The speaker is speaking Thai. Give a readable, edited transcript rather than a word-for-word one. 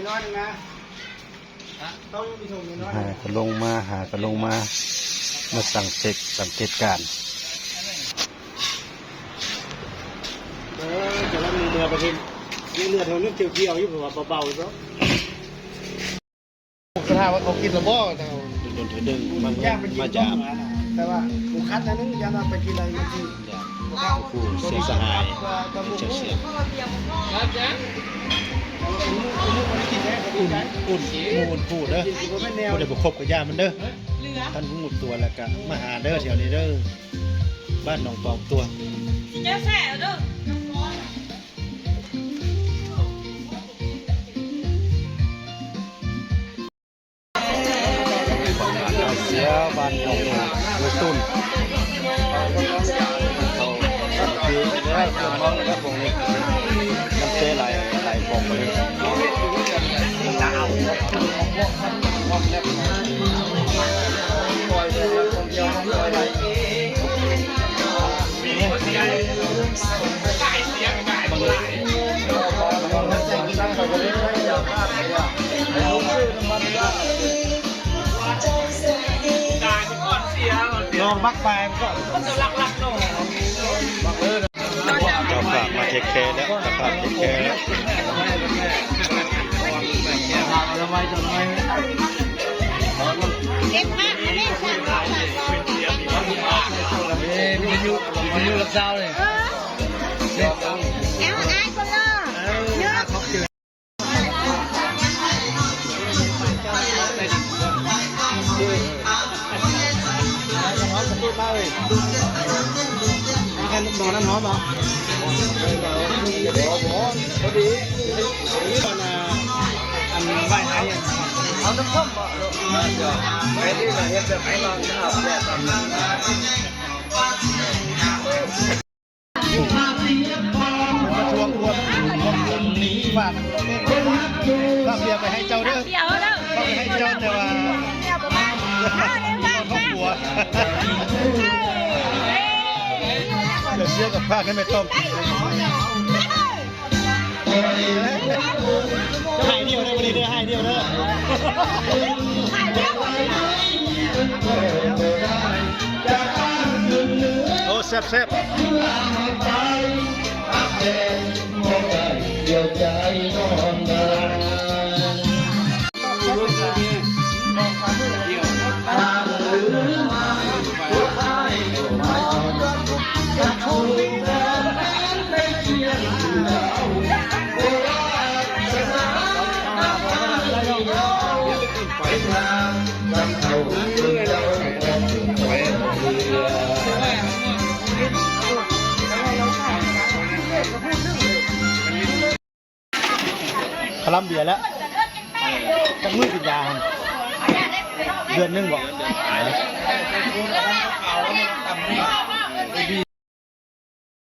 น้อยนะต้องมีถุงน้อยหาก็ลงมาหาก็ลงมาสังเกตการจะว่ามีเรือประเทศมีเรือเท่านั้นเกี่ยวๆอยู่แบบเบาๆซะสถาว่าเขากินระบ่เราโดนดึงมันมาจากแต่ว่าผูคัดนั้นนึงยันไปกินอะไรที่ผู้เสียสหายเสียครับจ้ะอุ่นพูดเด้อพูดได้บุคคบกับยามันเด้อท่านผู้หมุดตัวแล้วก็มาหาเด้อแถวนี้เด้อบ้านหนองตองตัวจะแส่เด้อเสียบ้านของมือตุ้นเขาคือได้คนมองแล้วผมนี่น้ำเสียไหลผมเลยลองบักไปก็จะลักๆเนาะเราฝากมาเทคแคร์แล้วฝากเทคแคร์แล้วระบายจะระบายเก็บมากเล่นสั่งมียูรับเจ้าเลยเอาไอ้คนละเยอะพูดมาเลยมีการนอนน้ำหอมเหรอพอดีตอนอันใบหายเอาน้ำส้มบ่ไปที่ไหนจะไปนอนอาบแดดมาทวงควรฝากฝากเบียร์ไปให้เจ้าเด้อ เดี๋ยวเด้อ ฝากไปให้เจ้าแต่ว่า เดี๋ยวประมาณครอบครัวเดี๋ยวเชื่อกับผ้าให้ไม่ต้มให้เดียวเด้อวันนี้เด้อให้เดียวเด้อโอ้แซ่บแซ่บเดี๋ยวใจนอนคลัมเบียร์แล้วจักมือกินยาเดือนนึงบอก